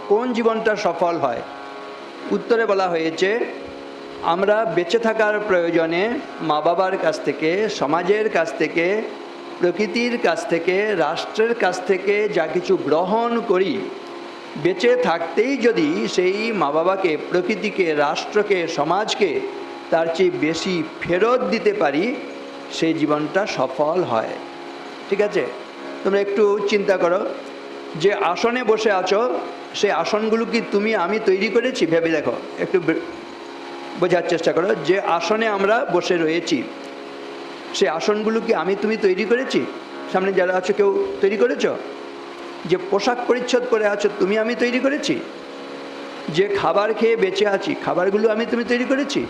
কোন জীবনটা সফল হয়? উত্তরে বলা হয়েছে, আমরা বেঁচে থাকার প্রয়োজনে মা বাবার কাছ থেকে, সমাজের কাছ থেকে, প্রকৃতির কাছ থেকে, রাষ্ট্রের কাছ থেকে যা কিছু গ্রহণ করি, বেঁচে থাকতেই যদি সেই মা বাবাকে, প্রকৃতিকে, রাষ্ট্রকে, সমাজকে তার চেয়ে বেশি ফেরত দিতে পারি, সেই জীবনটা সফল হয়। ঠিক আছে? তোমরা একটু চিন্তা করো, যে আসনে বসে আছো, সেই আসনগুলো কি তুমি আমি তৈরি করেছি? ভেবে দেখো, একটু বোঝার চেষ্টা করো। যে আসনে আমরা বসে রয়েছি, সেই আসনগুলো কি আমি তুমি তৈরি করেছি? সামনে যারা আছো কেউ তৈরি করেছ? যে পোশাক পরিচ্ছদ পরে আছো, তুমি আমি তৈরি করেছি? যে খাবার খেয়ে বেঁচে আছি, খাবারগুলো আমি তুমি তৈরি করেছি?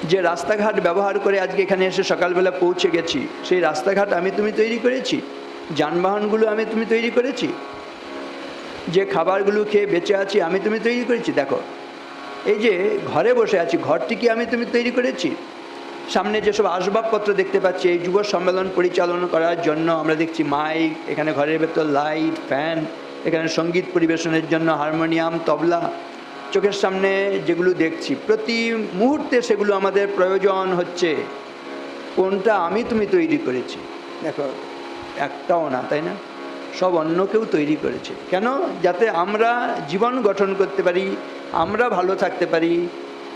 যে রাস্তাঘাট ব্যবহার করে আজকে এখানে এসে সকালবেলা পৌঁছে গেছি, সেই রাস্তাঘাট আমি তুমি তৈরি করেছি? যানবাহনগুলো আমি তুমি তৈরি করেছি? যে খাবারগুলো খেয়ে বেঁচে আছি, আমি তুমি তৈরি করেছি? দেখো, এই যে ঘরে বসে আছি, ঘরটি কি আমি তুমি তৈরি করেছি? সামনে যেসব আসবাবপত্র দেখতে পাচ্ছি, এই যুব সম্মেলন পরিচালনা করার জন্য আমরা দেখছি মাইক, এখানে ঘরের ভেতর লাইট, ফ্যান, এখানে সঙ্গীত পরিবেশনের জন্য হারমোনিয়াম, তবলা, চোখের সামনে যেগুলো দেখছি, প্রতি মুহূর্তে সেগুলো আমাদের প্রয়োজন হচ্ছে। কোনটা আমি তুমি তৈরি করেছি? দেখো, একটাও না, তাই না? সব অন্য কেউ তৈরি করেছে। কেন? যাতে আমরা জীবন গঠন করতে পারি, আমরা ভালো থাকতে পারি,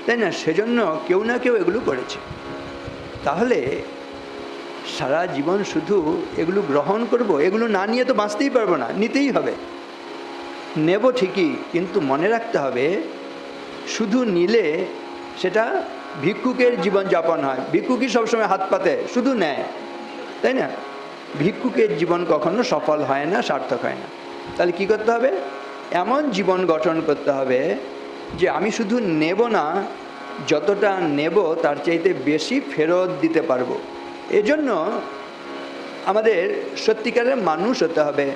তাই না? সেজন্য কেউ না কেউ এগুলো করেছে। তাহলে সারা জীবন শুধু এগুলো গ্রহণ করব, এগুলো না নিয়ে তো বাঁচতেই পারবো না, নিতেই হবে। নেব ঠিকই, কিন্তু মনে রাখতে হবে, শুধু নিলে সেটা ভিক্ষুকের জীবনযাপন হয়। ভিক্ষুকই সবসময় হাত পাতে, শুধু নেয়, তাই না? ভিক্ষুকের জীবন কখনো সফল হয় না, সার্থক হয় না। তাহলে কি করতে হবে? এমন জীবন গঠন করতে হবে যে আমি শুধু নেব না, যতটা নেব তার চাইতে বেশি ফেরত দিতে পারবো। এজন্য আমাদের সত্যিকারের মানুষ হতে হবে।